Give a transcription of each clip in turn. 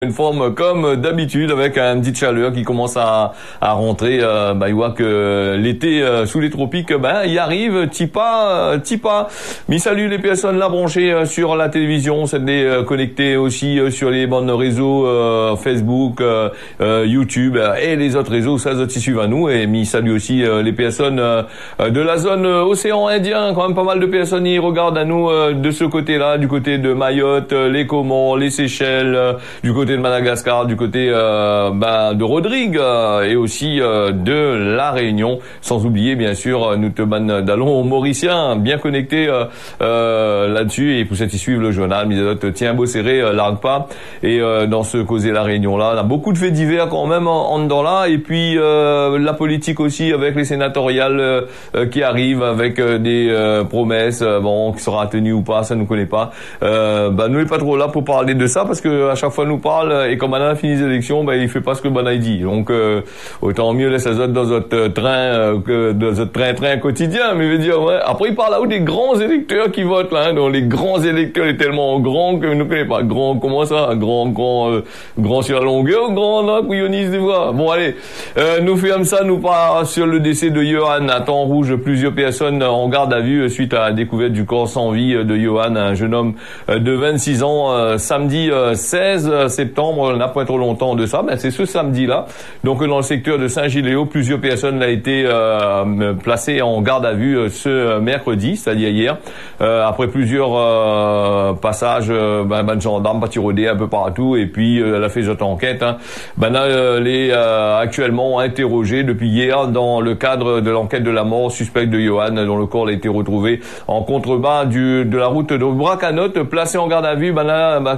Une forme comme d'habitude avec une petite chaleur qui commence à rentrer. Il voit que l'été sous les tropiques, il arrive, petit pas. Mais salut les personnes là branchées sur la télévision, c'est des connectés aussi sur les bandes réseaux Facebook, YouTube et les autres réseaux, ça qui suivent à nous. Et mi salut aussi les personnes de la zone océan Indien, quand même pas mal de personnes y regardent à nous de ce côté-là, du côté de Mayotte, les Comores, les Seychelles, du côté de Madagascar, du côté de Rodrigue et aussi de la Réunion, sans oublier bien sûr nous te d'allons mauriciens bien connectés là-dessus, et pour cette y suivre le journal Misadote tient beau serré largue pas, et dans ce causer la Réunion là, on a beaucoup de faits divers quand même en dedans là, et puis la politique aussi avec les sénatoriales qui arrivent avec des promesses qui sera tenues ou pas, ça nous connaît pas. Nous n'est pas trop là pour parler de ça, parce que à chaque fois nous parle, et comme on a fini les élections, il fait pas ce que il dit. Donc autant mieux laisser ça dans notre train que dans notre train quotidien. Mais je veux dire, ouais. Après il parle là où des grands électeurs qui votent là, donc les grands électeurs est tellement grand que nous connaissons pas. Grand, comment ça? Grand sur la longueur, grand là, couillonnise des voix. Bon allez, nous faisons ça, nous part sur le décès de Johan à temps rouge. Plusieurs personnes en garde à vue suite à la découverte du corps sans vie de Johan, un jeune homme de 26 ans, samedi 16 septembre, on n'a pas trop longtemps de ça, c'est ce samedi-là. Donc dans le secteur de Saint-Giléo, plusieurs personnes ont été placées en garde à vue ce mercredi, c'est-à-dire hier, après plusieurs passages, de gendarmes patiraudés un peu partout, et puis elle a fait cette enquête. Elle est actuellement interrogée depuis hier dans le cadre de l'enquête de la mort suspecte de Johan, dont le corps a été retrouvé en contrebas de la route de Bracanotte, placé en garde à vue,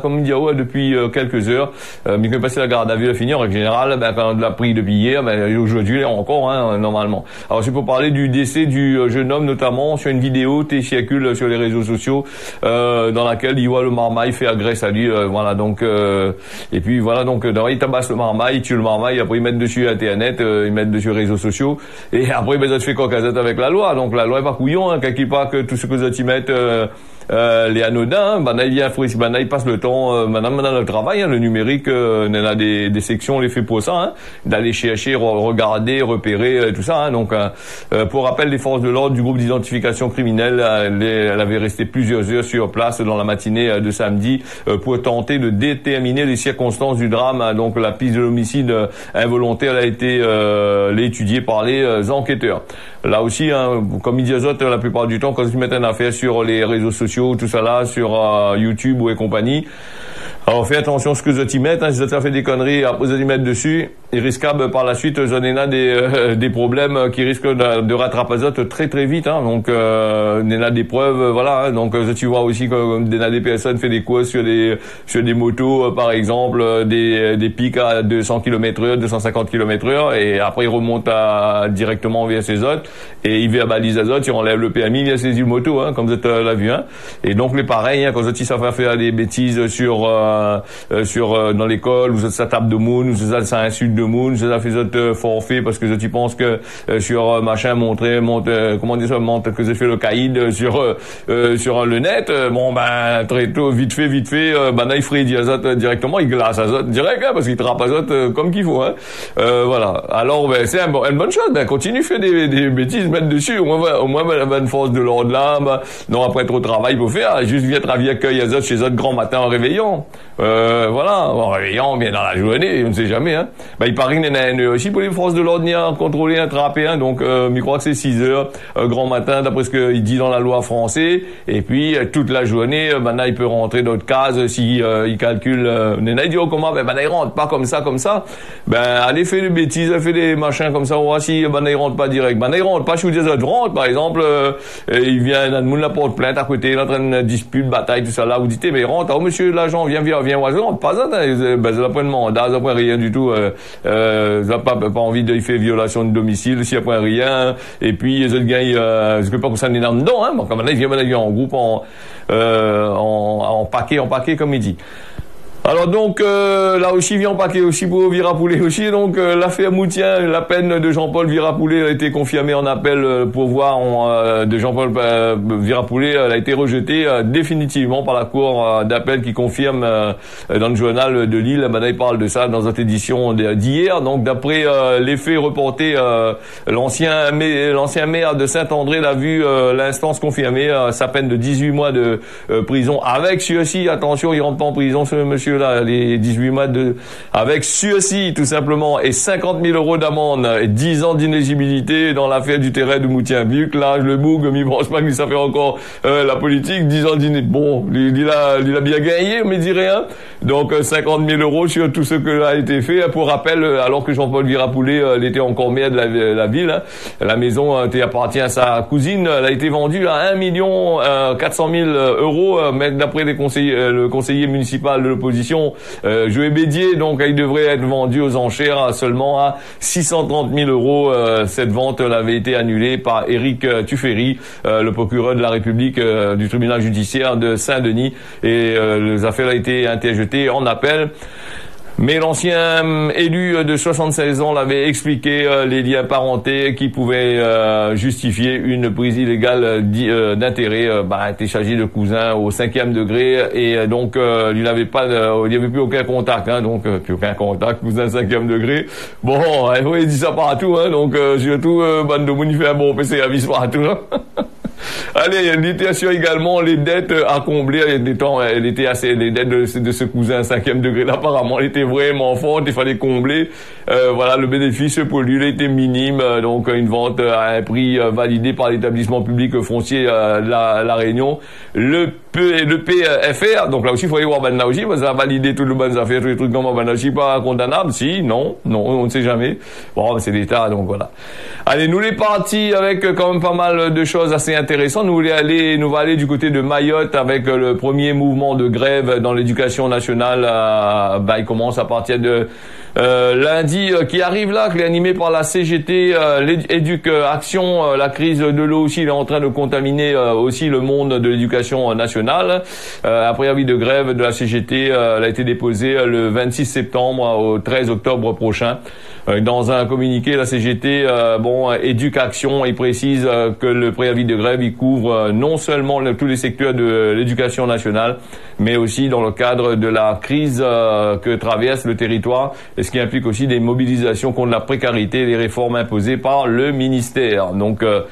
comme il dit depuis quelques heures. Mais quand passer la garde à vue à finir, en général, quand on l'a pris depuis hier, aujourd'hui, il est encore, normalement. Alors, c'est pour parler du décès du jeune homme, notamment sur une vidéo qui circule sur les réseaux sociaux, dans laquelle il voit le marmaille fait agresse à lui, et puis voilà, donc, il tabasse le marmaille, il tue le marmaille, après ils mettent dessus Internet, ils mettent dessus les réseaux sociaux, et après, ça se fait cocasette avec la loi. Donc, la loi est pas couillon, quelque part que tout ce que ça y mettent, les anodins, il passe le temps, maintenant le travail, le numérique, on a des sections, les fait pour ça, d'aller chercher, regarder, repérer, tout ça. Donc, pour rappel, les forces de l'ordre du groupe d'identification criminelle, elle avait resté plusieurs heures sur place dans la matinée de samedi pour tenter de déterminer les circonstances du drame. Donc, la piste de l'homicide involontaire a été étudiée par les enquêteurs. Là aussi, comme il dit aux autres, la plupart du temps, quand ils mettent une affaire sur les réseaux sociaux, tout ça là, sur YouTube et compagnie, alors fais attention à ce que vous y mettez, si vous avez fait des conneries, après vous y mettre dessus, il risquable par la suite, vous en avez des problèmes qui risquent de rattraper ça très très vite, donc on a des preuves, voilà, donc tu vois aussi que des personnes fait des courses sur des motos, par exemple, des pics à 200 km/h, 250 km/h, et après ils remontent directement vers ces autres, et ils verbalisent les autres, ils enlèvent le permis, ils saisissent une moto, comme vous l'avez vu, et donc les pareils, quand ils savent faire des bêtises dans l'école, ou ça tape de moon, ou ça insulte de moon, ça fait autres forfait parce que tu penses que sur machin comment dire ça, montre que j'ai fait le caïd sur le net, très tôt, vite fait, là il ferait dire ça directement, il glace ça direct, parce qu'il trappe ça comme qu'il faut, voilà. Alors c'est une bonne chose, continue faire des bêtises, mettre dessus, au moins une force de l'ordre là, non après trop de travail pour faire, juste vient travailler accueil à chez autres grand matin en réveillon. Voilà, en réveillant bien dans la journée, on ne sait jamais, il paraît qu'il y en a aussi pour les forces de l'ordre, à contrôler, attraper, donc je crois que c'est 6 heures grand matin d'après ce qu'il dit dans la loi française, et puis toute la journée, maintenant il peut rentrer dans d'autres cases si il calcule, il dit comment, il rentre pas comme ça, allez faire des bêtises, fait des machins comme ça, on voit si il rentre pas direct, il rentre pas, je vous dis ça, rentre par exemple, il vient, le monde la porte plainte à côté, il est en train de dispute, bataille, tout ça là, vous dites mais rentre, monsieur l'agent, viens, rentre pas ça, ça pas de mandat, ça pas rien du tout, ça pas envie de faire violation de domicile, s'il y a pas rien, et puis les autres gars, je sais pas que ça n'est dans dedans, comme là, il vient en groupe, en paquet, comme il dit. Alors donc là aussi vient paquet aussi pour Virapoulet aussi, donc l'affaire Moutien, la peine de Jean-Paul Virapoulet a été confirmée en appel pour voir de Jean-Paul Virapoulet, elle a été rejetée définitivement par la cour d'appel qui confirme dans le journal de Lille. Il parle de ça dans cette édition d'hier. Donc d'après les faits reportés, l'ancien maire de Saint-André l'a vu l'instance confirmer sa peine de 18 mois de prison avec sursis. Attention, il rentre pas en prison ce monsieur là, les 18 mois avec sursis tout simplement et 50 000 euros d'amende et 10 ans d'inéligibilité dans l'affaire du terrain de Moutien-Buc. Là, le boug, il pense pas que ça fait encore la politique, 10 ans d'inéligibilité. Bon, il a bien gagné, mais dit rien. Donc 50 000 euros sur tout ce que a été fait. Pour rappel, alors que Jean-Paul Virapoulet était encore maire de la ville, hein, la maison appartient à sa cousine. Elle a été vendue à 1 400 000 euros, mais d'après le conseiller municipal de l'opposition, Joël Bédier, donc il devrait être vendu aux enchères seulement à 630 000 euros. Cette vente avait été annulée par Éric Tuffery, le procureur de la République du tribunal judiciaire de Saint-Denis, et les affaires ont été interjetées en appel. Mais l'ancien élu de 76 ans l'avait expliqué, les liens parentés qui pouvaient justifier une prise illégale d'intérêt. Il s'agit de cousins au 5e degré et donc il n'avait plus aucun contact, hein, donc plus aucun contact, cousin 5e degré. Bon, il dit ça partout, hein, donc surtout bande de monde il fait un bon PC à vis partout. Hein. Allez, l'indication également, les dettes à combler. Il y a des temps, les dettes de ce cousin 5e degré là, apparemment, elle était vraiment forte, il fallait combler. Voilà, le bénéfice pour lui, il était minime. Donc, une vente à un prix validé par l'établissement public foncier la Réunion. Le PFR, donc là aussi, il faut y voir Ben Naoji, parce que ça a validé toutes les bonnes affaires, tous les trucs comme Ben Naoji, pas condamnable. Si, non, on ne sait jamais. Bon, c'est l'État, donc voilà. Allez, nous les partis avec quand même pas mal de choses assez intéressantes. Nous allons aller du côté de Mayotte avec le premier mouvement de grève dans l'éducation nationale. Il commence à partir de lundi qui arrive là, qui est animé par la CGT, l'Éduc Action. La crise de l'eau aussi, il est en train de contaminer aussi le monde de l'éducation nationale. Un préavis de grève de la CGT elle a été déposé le 26 septembre au 13 octobre prochain. Dans un communiqué, la CGT, Éduc Action, il précise que le préavis de grève, il couvre non seulement tous les secteurs de l'éducation nationale, mais aussi dans le cadre de la crise que traverse le territoire, et ce qui implique aussi des mobilisations contre la précarité et les réformes imposées par le ministère. Donc, le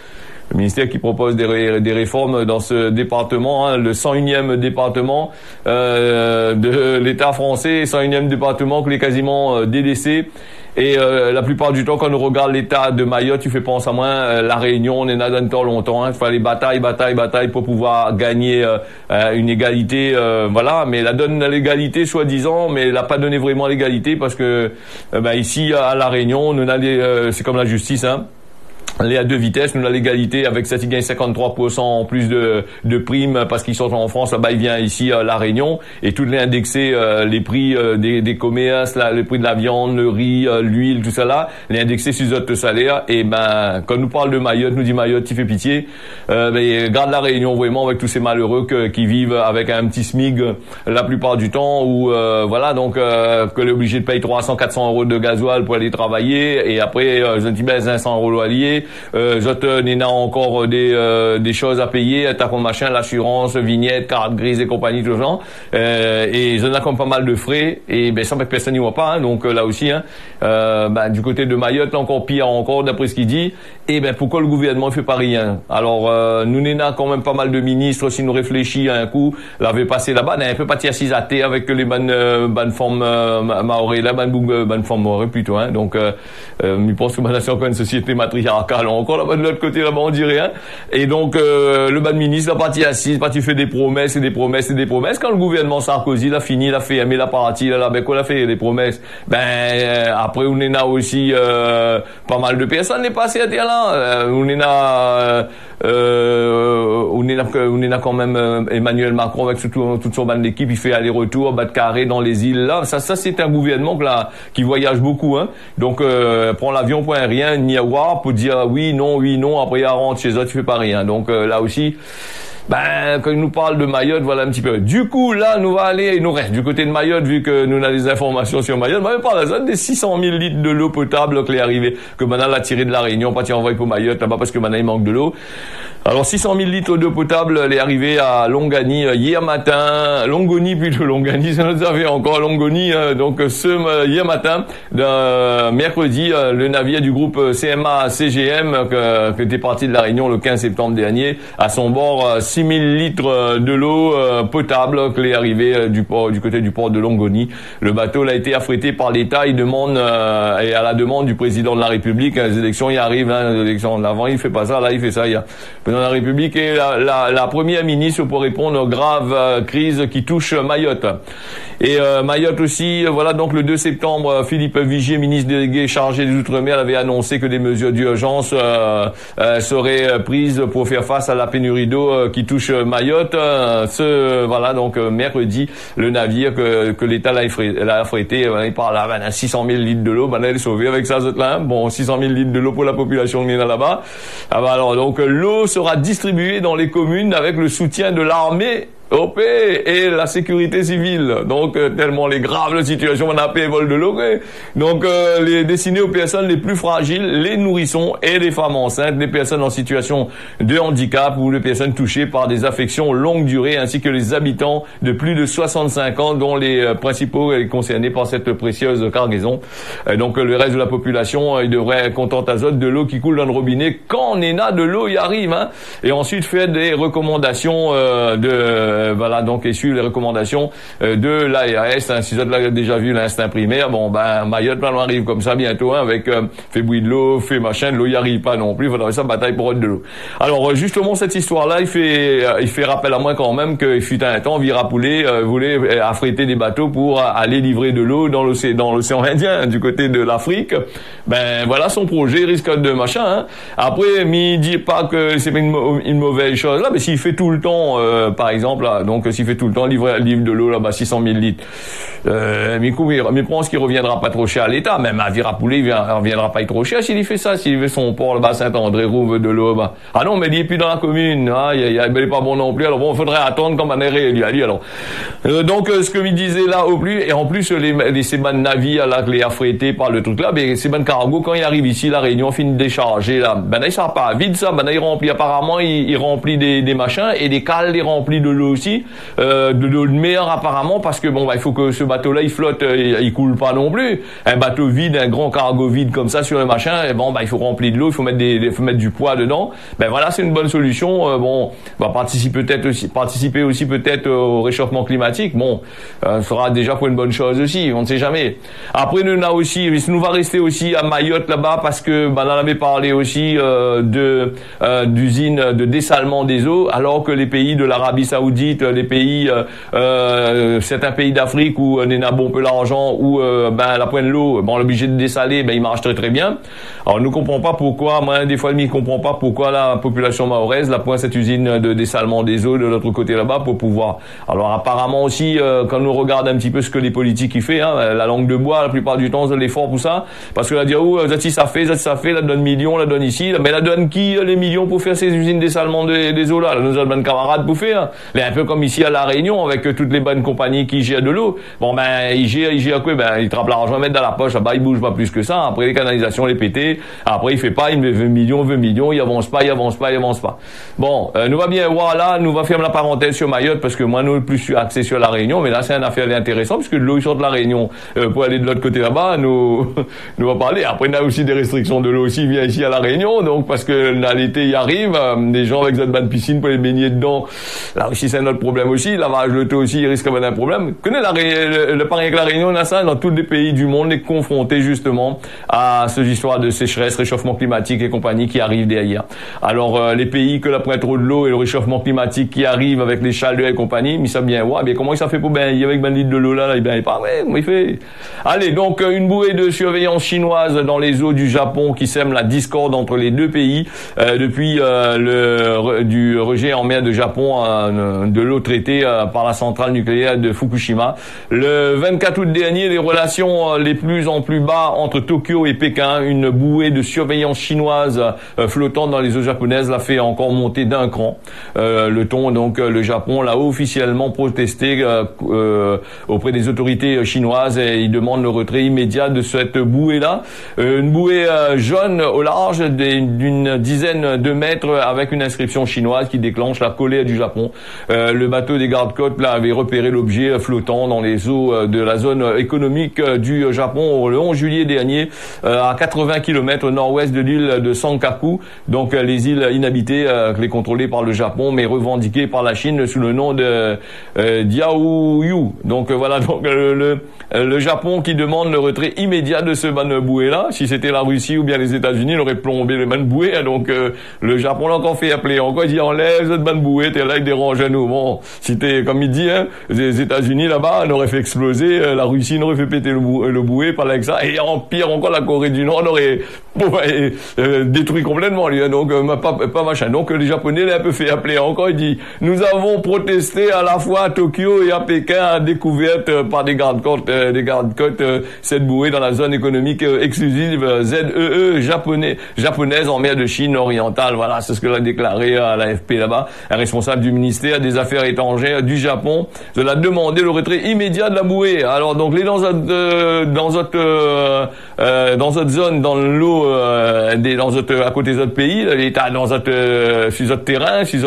ministère qui propose des réformes dans ce département, hein, le 101e département de l'État français, 101e département qui est quasiment délaissé. Et la plupart du temps, quand on regarde l'état de Mayotte, tu fais penser à moi, la Réunion, on est là dans longtemps. Il fallait bataille pour pouvoir gagner une égalité, voilà. Mais elle donne l'égalité, soi-disant, mais elle n'a pas donné vraiment l'égalité parce que ici à la Réunion, c'est comme la justice, hein. Les à deux vitesses, nous la l'égalité avec ça, il gagne 53% en plus de primes parce qu'ils sont en France, là-bas il vient ici à La Réunion et tout les indexé les prix des commerces, là, le prix de la viande, le riz, l'huile, tout ça là, les indexé sur les autres salaires. Et quand nous parle de Mayotte, nous dit Mayotte, qui fait pitié. Garde La Réunion vraiment avec tous ces malheureux qui vivent avec un petit SMIG la plupart du temps ou donc que l'est obligé de payer 300-400 euros de gasoil pour aller travailler et après 500 euros loyer. Nina encore des choses à payer, t'as comme machin, l'assurance, vignette, carte grise et compagnie, tout genre. Et j'en ai comme pas mal de frais et sans que personne n'y voit pas, hein, donc là aussi, hein, du côté de Mayotte, encore pire encore d'après ce qu'il dit. Et pourquoi le gouvernement fait pas rien? Alors nous n'en quand même pas mal de ministres, si nous réfléchissons à un coup, l'avait passé là-bas, on a un peu parti assis à thé avec les bonnes formes maoré, la bonne forme maoré plutôt, hein. Donc je pense que c'est encore une société matriarcale, encore là-bas de l'autre côté là-bas on dit rien. Et donc le ban ministre, la partie assise, partie fait des promesses et des promesses et des promesses. Quand le gouvernement Sarkozy l'a fini, l'a fait aimer la partie là, quoi l'a fait des promesses. Après on en a aussi pas mal de personnes n'est passé à terre là. On en a quand même Emmanuel Macron avec toute son bande d'équipe, il fait aller-retour, bas de carré dans les îles là. Ça c'est un gouvernement qui voyage beaucoup, hein. Donc prend l'avion pour rien, ni à voir pour dire oui non, après il rentre chez eux, tu fais pas rien. Donc là aussi quand il nous parle de Mayotte, voilà un petit peu. Du coup, là, nous va aller, il nous reste du côté de Mayotte, vu que nous avons des informations sur Mayotte, on va parler de la zone des 600 000 litres de l'eau potable qui est arrivée, que maintenant l'a tiré de la Réunion, pas envoyé pour Mayotte, là-bas, parce que maintenant il manque de l'eau. Alors 600 000 litres d'eau potable, elle est arrivée à Longani hier matin, Longoni plutôt, Longani, ça nous avait encore Longoni, donc hier matin, mercredi, le navire du groupe CMA CGM qui était parti de la Réunion le 15 septembre dernier, à son bord 6 000 litres de l'eau potable qui est arrivée du côté du port de Longoni. Le bateau a été affrété par l'État, il demande et à la demande du président de la République, les élections y arrivent, les élections d'avant il fait pas ça, là il fait ça, il y a dans la République et la première ministre pour répondre aux graves crises qui touchent Mayotte. Et Mayotte aussi, voilà, donc le 2 septembre, Philippe Vigier, ministre délégué chargé des Outre-mer, avait annoncé que des mesures d'urgence seraient prises pour faire face à la pénurie d'eau qui touche Mayotte. Voilà, donc mercredi, le navire que l'État l'a affrété, il parle là, 600 000 litres de l'eau, elle est sauvée avec ça, là. Bon, 600 000 litres de l'eau pour la population qui est là-bas. Alors, donc, l'eau sera distribuée dans les communes avec le soutien de l'armée OP et la sécurité civile. Donc tellement les graves situations, on a payé vol de l'eau. Donc les destinés aux personnes les plus fragiles, les nourrissons et les femmes enceintes, les personnes en situation de handicap ou les personnes touchées par des affections longue durée, ainsi que les habitants de plus de 65 ans, dont les principaux sont concernés par cette précieuse cargaison. Donc le reste de la population, il devrait être content azote de l'eau qui coule dans le robinet quand on est là, de l'eau y arrive, hein. Et ensuite faire des recommandations voilà, donc et suivre les recommandations de l'ARS, hein, si vous avez déjà vu l'instinct primaire, Mayotte arrive comme ça bientôt, hein, avec fait bouillir de l'eau, fait machin, de l'eau y arrive pas non plus, il faudrait ça bataille pour de l'eau. Alors justement cette histoire-là, il fait rappel à moi quand même qu'il fut un temps, Virapoulet voulait affréter des bateaux pour aller livrer de l'eau dans l'océan Indien, du côté de l'Afrique. Voilà son projet, risque de machin, hein. Après, il dit pas que c'est une mauvaise chose là, mais s'il fait tout le temps, par exemple, là, donc s'il fait tout le temps livre de l'eau là-bas 600 000 litres, mais je pense qu'il reviendra pas trop cher à l'État, même à Virapoulet il reviendra pas trop cher s'il fait ça, s'il fait son port là-bas Saint-André rouvre de l'eau là-bas. Ah non, mais il est plus dans la commune, il est pas bon non plus, alors bon, il faudrait attendre comme on est réélu, alors. Donc ce que il disait là au plus, et en plus ces bandes navires là que les affrétés par le truc là, mais ces bandes cargo quand il arrive ici la Réunion finit de décharger là, il sera pas vide ça, il remplit apparemment, il remplit des machins et des cales les remplit de l'eau aussi, de l'eau de mer apparemment, parce que il faut que ce bateau là il flotte, il coule pas non plus. Un bateau vide, un grand cargo vide comme ça sur le machin, et il faut remplir de l'eau, il faut mettre du poids dedans. Voilà, c'est une bonne solution. On va participer aussi peut-être au réchauffement climatique. Ça sera déjà pour une bonne chose aussi, on ne sait jamais. Après nous va rester aussi à Mayotte là-bas, parce que on avait parlé aussi d'usines de dessalement des eaux, alors que les pays de l'Arabie Saoudite, les pays certains pays d'Afrique où on a bon peu l'argent, où la pointe de l'eau, on est obligé de dessaler, il marche très très bien. Alors nous comprenons pas pourquoi, moi des fois je comprends pas pourquoi la population mahoraise la pointe cette usine de dessalement des eaux de l'autre côté là-bas pour pouvoir. Alors apparemment aussi quand nous regarde un petit peu ce que les politiques y fait, hein, la langue de bois la plupart du temps c'est l'effort pour ça, parce que là dire si ça fait, la donne millions, la donne ici, mais la donne qui les millions pour faire ces usines de dessalement des eaux là, nous avons des camarades pour faire, mais un peu comme ici à la Réunion avec toutes les bonnes compagnies qui gèrent de l'eau. Ils gèrent quoi, ils trappent l'argent, mettent dans la poche, ils bougent pas plus que ça. Après les canalisations, les pétés. Après il fait pas, il met 20 millions, il avance pas. Bon, nous va bien voir là, nous va fermer la parenthèse sur Mayotte parce que moi nous plus axé sur la Réunion, mais là c'est une affaire intéressante parce que de l'eau il sort de la Réunion pour aller de l'autre côté là-bas, nous va parler. Après on a aussi des restrictions de l'eau aussi vient ici à la Réunion, donc parce que l'été il arrive, des gens avec cette bonne piscine pour les baigner dedans. Là aussi c'est notre problème aussi, lavage de l'eau aussi il risque d'avoir un problème. Connais le pareil avec la Réunion, on a ça dans tous les pays du monde, est confronté justement à ces histoires de sécheresse, réchauffement climatique et compagnie qui arrivent derrière. Alors les pays que la pointe trop de l'eau et le réchauffement climatique qui arrive avec les chaleurs et compagnie, mais ça bien ouais, mais comment ça fait pour baigner avec 20 litres de l'eau là, il baigne pas, ouais, comment il fait? Allez, donc une bouée de surveillance chinoise dans les eaux du Japon qui sème la discorde entre les deux pays depuis du rejet en mer de Japon de l'eau traitée par la centrale nucléaire de Fukushima. Le 24 août dernier, les relations les plus en plus bas entre Tokyo et Pékin, une bouée de surveillance chinoise flottant dans les eaux japonaises l'a fait encore monter d'un cran. Le ton, donc, le Japon l'a officiellement protesté auprès des autorités chinoises et il demande le retrait immédiat de cette bouée-là. Une bouée jaune au large d'une dizaine de mètres avec une inscription chinoise qui déclenche la colère du Japon. Le bateau des gardes-côtes là avait repéré l'objet flottant dans les eaux de la zone économique du Japon le 11 juillet dernier, à 80 km au nord-ouest de l'île de Senkaku, donc les îles inhabitées, les contrôlées par le Japon mais revendiquées par la Chine sous le nom de Diaoyu. Donc voilà, donc le Japon qui demande le retrait immédiat de ce bouée-là. Si c'était la Russie ou bien les États-Unis, il aurait plombé le bouée. Donc le Japon l'a encore fait appeler. Encore il dit enlève cette bouée, t'es là, il dérange à nous. Bon, si t'es comme il dit, hein, les États-Unis là-bas, on aurait fait exploser, la Russie n'aurait fait péter le bouée, pas avec ça. Et en pire encore, la Corée du Nord aurait détruit complètement lui. Hein, donc pas machin. Donc les Japonais l'ont un peu fait appeler. Encore il dit nous avons protesté à la fois à Tokyo et à Pékin à découverte par des gardes-côtes cette bouée dans la zone économique exclusive ZEE japonaise en mer de Chine orientale. Voilà, c'est ce que l'a déclaré à l'AFP là-bas. Un responsable du ministère des Affaires étrangères du Japon l'a demandé le retrait immédiat de la bouée. Alors donc les dans votre zone dans l'eau à côté des autres pays, l'État dans sur votre terrain, sur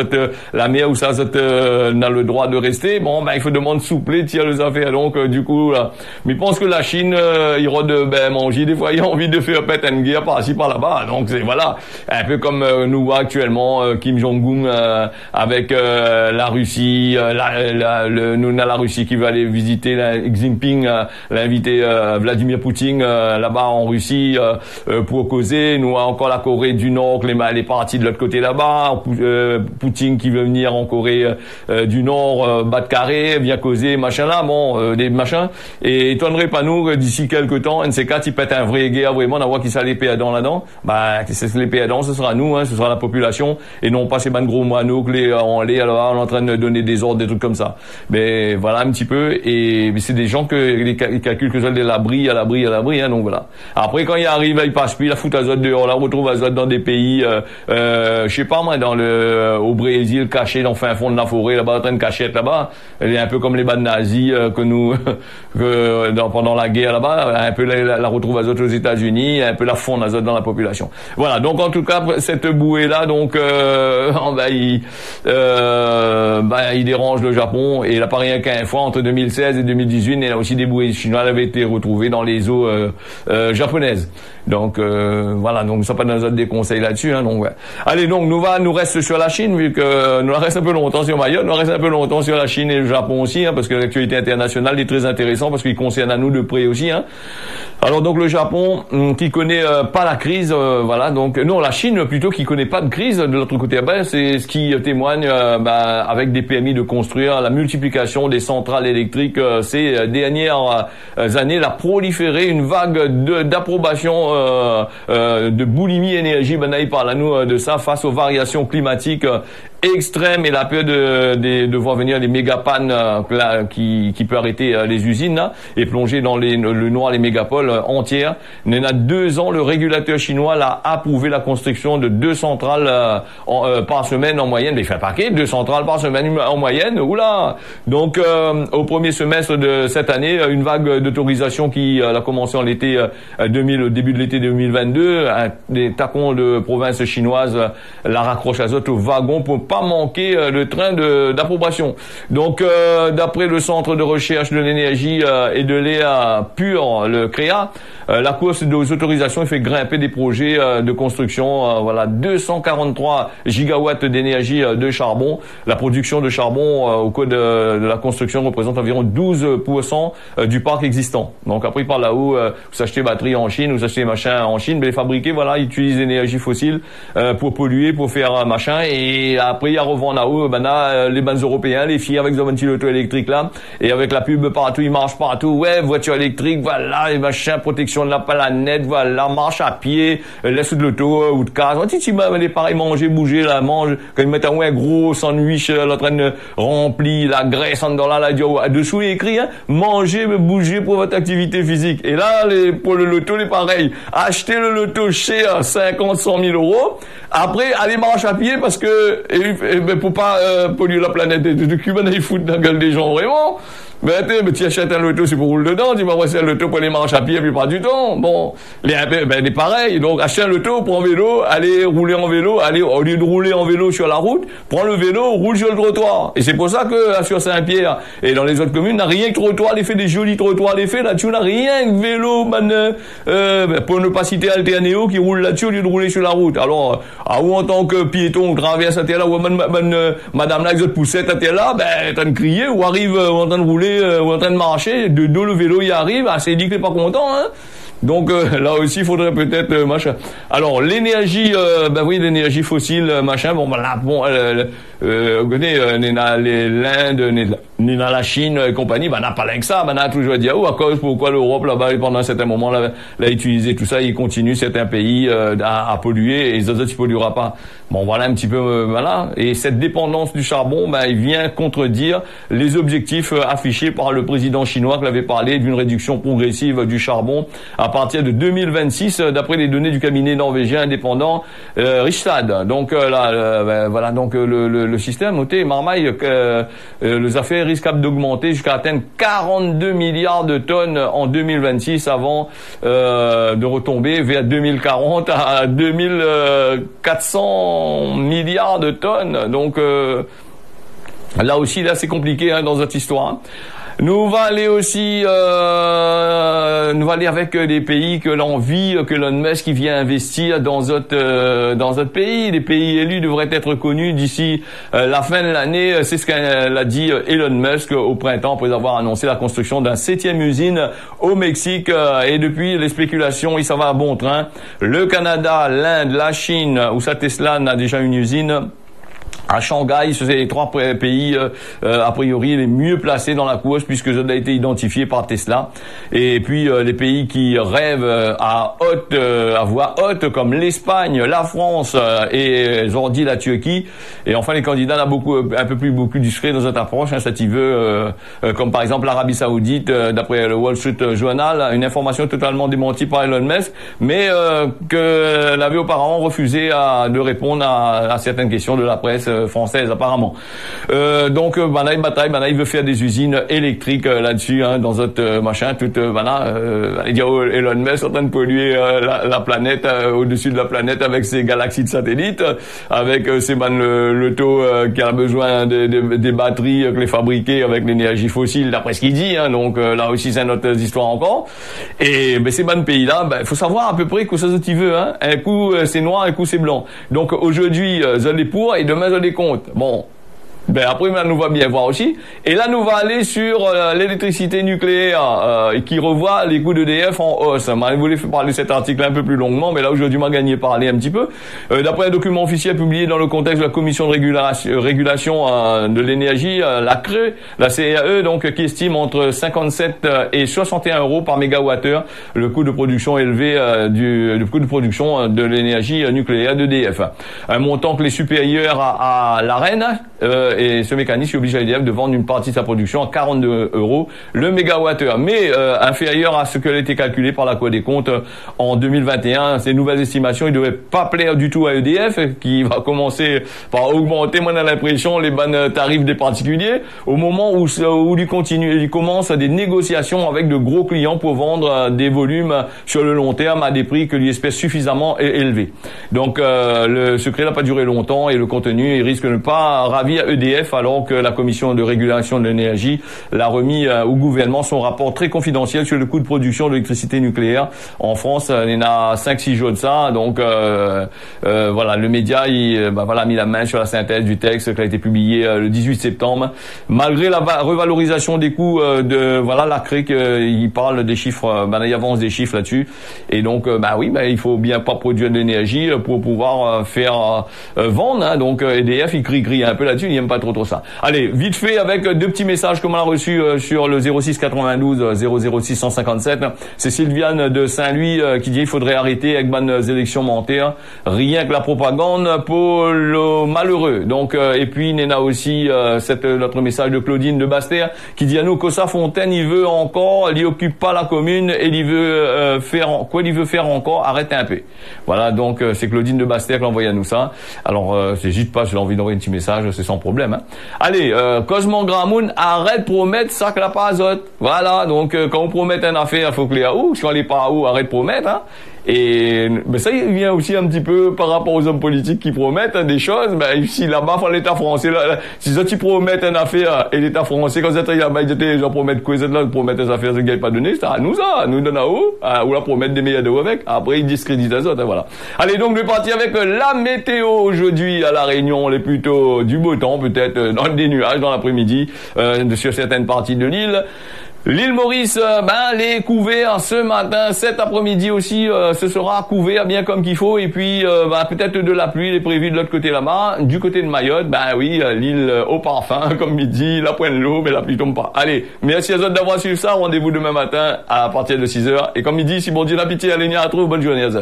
la mer où ça n'a le droit de rester. Bon ben il faut demander soupler, tirer les affaires. Donc du coup là, mais je pense que la Chine il aura de manger des fois, il a envie de faire peut-être une guerre par-ci par-là-bas. Donc c'est voilà, un peu comme nous voit actuellement Kim Jong-un avec la Russie, la Russie qui veut aller visiter Xi Jinping, l'invité Vladimir Poutine là-bas en Russie pour causer. Nous encore la Corée du Nord, elle est partie de l'autre côté là-bas. Poutine qui veut venir en Corée du Nord battre carré, vient causer machin là, bon des machins. Et étonnerait pas nous d'ici quelques temps, NC4 il pète un vrai guerre vraiment, on voit qui ça les perdants là-dedans. Bah c'est les perdants, ce sera nous, hein, ce sera la population et non pas ces gros moineaux que on est en train de donner des ordres, des trucs comme ça. Mais voilà un petit peu, et c'est des gens ils calculent que ça de l'abri à l'abri, hein, donc voilà. Après quand il arrive, il passe puis la fout à zone dehors, la retrouve à zone dans des pays, je sais pas moi, au Brésil, caché dans fin fond de la forêt, là-bas en train de cachette là-bas. Elle est un peu comme les bandes nazis pendant la guerre là-bas, un peu la retrouve à zone aux États-Unis, un peu la fond à zone dans la population. Voilà, donc en tout cas cette bouée là, donc il dérange le Japon, et il n'a pas rien qu'une fois entre 2016 et 2018, il y a aussi des bouées chinoises avaient été retrouvées dans les eaux japonaises. Donc voilà, donc ça pas dans des conseils là-dessus, hein, donc ouais. Allez, donc nous reste sur la Chine, vu que nous reste un peu longtemps sur Mayotte, nous reste un peu longtemps sur la Chine et le Japon aussi, hein, parce que l'actualité internationale est très intéressante parce qu'il concerne à nous de près aussi, hein. Alors donc le Japon qui connaît pas la crise, voilà, donc non, la Chine plutôt qui connaît pas de crise de l'autre côté. C'est ce qui témoigne avec des permis de construire, la multiplication des centrales électriques ces dernières années, la proliféré une vague d'approbation de boulimie énergie. Il parle à nous de ça face aux variations climatiques extrême et la peur de voir venir les méga pannes qui peut arrêter les usines là, et plonger dans le noir les mégapoles entières. Il y en a 2 ans, le régulateur chinois a approuvé la construction de 2 centrales par semaine en moyenne. Mais il fait un paquet, 2 centrales par semaine en moyenne. Oula. Donc au premier semestre de cette année, une vague d'autorisation qui a commencé en l'été au début de l'été 2022. Des tacons de provinces chinoises la raccrochent à au wagon pour pas manquer le train d'approbation. Donc d'après le Centre de recherche de l'énergie et de l'air pur, le CREA, la course des autorisations fait grimper des projets de construction, voilà, 243 gigawatts d'énergie de charbon. La production de charbon au cours de la construction représente environ 12% du parc existant. Donc après par là-haut, vous achetez batterie en Chine, vous achetez machin en Chine, mais les fabriqués, voilà, ils utilisent l'énergie fossile pour polluer, pour faire machin, et après, il y a revend à haut, les bancs européens, les filles avec un petit auto électrique là, et avec la pub partout, ils marchent partout, ouais, voiture électrique, voilà, et machin, protection de la planète, voilà, marche à pied, laisse de l'auto ou de case. On dit, les pareils manger, bouger, là, mange, quand ils mettent un gros sandwich, en train de remplir la graisse en dedans là, dessous, il est écrit, hein, manger, bouger pour votre activité physique. Et là, pour le loto, les pareils. Acheter le loto cher, 50, 100 000 euros. Après, aller marcher à pied parce que, pour pas, polluer la planète. De Cuba, ils foutent dans la gueule des gens, vraiment. Mais tu achètes un loto, c'est pour rouler dedans, tu vas voir c'est un loto pour aller marcher à pied, puis pas du temps. Bon, les pareil. Donc, acheter un loto pour un vélo, aller rouler en vélo, aller, au lieu de rouler en vélo sur la route, prends le vélo, roule sur le trottoir. Et c'est pour ça que, sur Saint-Pierre et dans les autres communes, n'a rien que trottoir, les fait des jolis trottoirs, les fait là-dessus, n'a rien que vélo, pour ne pas citer Alternéo qui roule là-dessus au lieu de rouler sur la route. Alors, ou en tant que piéton, on traverse à terre là, ou madame là, avec votre poussette à terre là, t'as de crier, ou arrive, en train de rouler, ou en train de marcher, de dos le vélo y arrive, c'est dit qu'il est pas content, hein. Donc là aussi, il faudrait peut-être machin. Alors l'énergie, oui, l'énergie fossile, machin. Bon, là, bon, vous connaissez, l'Inde, la Chine et compagnie, n'a pas rien que ça. N'a toujours dit à cause pourquoi l'Europe là-bas pendant un certain moment l'a utilisé tout ça, il continue certains pays à polluer et les autres ils polluera pas. Bon, voilà un petit peu voilà. Et cette dépendance du charbon, il vient contredire les objectifs affichés par le président chinois qui avait parlé d'une réduction progressive du charbon à partir de 2026, d'après les données du cabinet norvégien indépendant Rystad. Donc voilà, donc le système, notez, marmaille, les affaires risquent d'augmenter jusqu'à atteindre 42 milliards de tonnes en 2026 avant de retomber vers 2040 à 2400 milliards de tonnes. Donc là aussi, là c'est compliqué dans cette histoire. Nous va aller aussi, nous va aller avec des pays que l'on vit, que Elon Musk qui vient investir dans notre pays. Les pays élus devraient être connus d'ici la fin de l'année. C'est ce qu'a dit Elon Musk au printemps après avoir annoncé la construction d'un 7e usine au Mexique. Et depuis, les spéculations, il s'en va à bon train. Le Canada, l'Inde, la Chine, où sa Tesla n'a déjà une usine. À Shanghai, c'est les 3 pays a priori les mieux placés dans la course puisque ça a été identifié par Tesla. Et puis les pays qui rêvent à voix haute comme l'Espagne, la France et aujourd'hui la Turquie. Et enfin les candidats là un peu plus discrets dans cette approche, ça t'y veut, comme par exemple l'Arabie Saoudite, d'après le Wall Street Journal, une information totalement démentie par Elon Musk, mais que l'avait auparavant refusé de répondre à certaines questions de la presse française apparemment. Donc là, il veut faire des usines électriques là-dessus, dans notre machin, tout il y a Elon Musk en train de polluer la planète, au-dessus de la planète avec ses galaxies de satellites, avec ses le taux qui a besoin des batteries que les fabriquer avec l'énergie fossile, d'après ce qu'il dit, donc là aussi c'est notre histoire encore. Et ces pays-là, il faut savoir à peu près que ça se veut, un coup c'est noir, un coup c'est blanc. Donc aujourd'hui, ça les pour et demain ça les compte. Bon. Après, nous va bien voir aussi. Et là, nous va aller sur l'électricité nucléaire qui revoit les coûts d'EDF en hausse. Je voulais parler de cet article un peu plus longuement, mais là, aujourd'hui, m'a gagné parler un petit peu. D'après un document officiel publié dans le contexte de la Commission de régulation de l'énergie, la CRE, la CRE, donc, qui estime entre 57 et 61 euros par mégawattheure le coût de production élevé du coût de production de l'énergie nucléaire d'EDF. Un montant que les supérieurs à l'AREN, et ce mécanisme oblige EDF de vendre une partie de sa production à 42 euros le mégawattheure, mais inférieur à ce que a été calculé par la Cour des comptes en 2021. Ces nouvelles estimations, il ne devrait pas plaire du tout à EDF, qui va commencer par augmenter, moi, on a l'impression, les bons tarifs des particuliers, au moment où il commence des négociations avec de gros clients pour vendre des volumes sur le long terme à des prix que lui espère suffisamment élevés. Donc, le secret n'a pas duré longtemps et le contenu, il risque de ne pas ravir EDF. EDF, alors que la Commission de régulation de l'énergie l'a remis au gouvernement son rapport très confidentiel sur le coût de production de l'électricité nucléaire. En France, il y en a 5-6 jours de ça, donc voilà, le média il a mis la main sur la synthèse du texte qui a été publié le 18 septembre. Malgré la revalorisation des coûts la CREC, il parle des chiffres, il avance des chiffres là-dessus, et donc il faut bien pas produire de l'énergie pour pouvoir faire vendre, hein. Donc EDF il crie un peu là-dessus, il n'aime pas trop ça. Allez, vite fait avec deux petits messages comme on a reçu sur le 06 92 006 157. C'est Sylviane de Saint-Louis qui dit il faudrait arrêter avec bonnes élections mentales, rien que la propagande pour le malheureux. Donc et puis il y en a aussi notre message de Claudine de Bastère qui dit à nous que Kossa Fontaine il veut encore, il occupe pas la commune et il veut faire encore, arrête un peu. Voilà, donc c'est Claudine de Bastère qui a envoyé à nous ça. Alors j'hésite pas, j'ai envie d'envoyer un petit message, c'est sans problème, hein. Allez, Cosmo Gramoun, arrête de promettre ça que la pas azote. Voilà, donc quand on promet une affaire, il faut que les si on n'est pas où, arrête de promettre, hein. Et ça il vient aussi un petit peu par rapport aux hommes politiques qui promettent des choses. Ici là-bas, l'État français, si ça tu promettent une affaire et l'État français, quand ça là-bas, ils promettent quoi, là, promettent des affaires, ils ne pas donné, c'est à nous ça, nous donne à où, ou la promettre des milliards d'euros avec. Après ils discréditent les autres, voilà. Allez, donc je vais partir avec la météo aujourd'hui à La Réunion, on est plutôt du beau temps, peut-être dans des nuages dans l'après-midi sur certaines parties de l'île. L'île Maurice, les couverts ce matin, cet après-midi aussi, ce sera couvert bien comme qu'il faut, et puis peut-être de la pluie est prévue de l'autre côté là-bas, du côté de Mayotte, l'île au parfum, comme midi, la pointe de l'eau, mais la pluie tombe pas. Allez, merci à vous d'avoir suivi ça, rendez-vous demain matin à partir de 6h, et comme midi, si bon Dieu la pitié, allez, à trop, bonne journée à vous.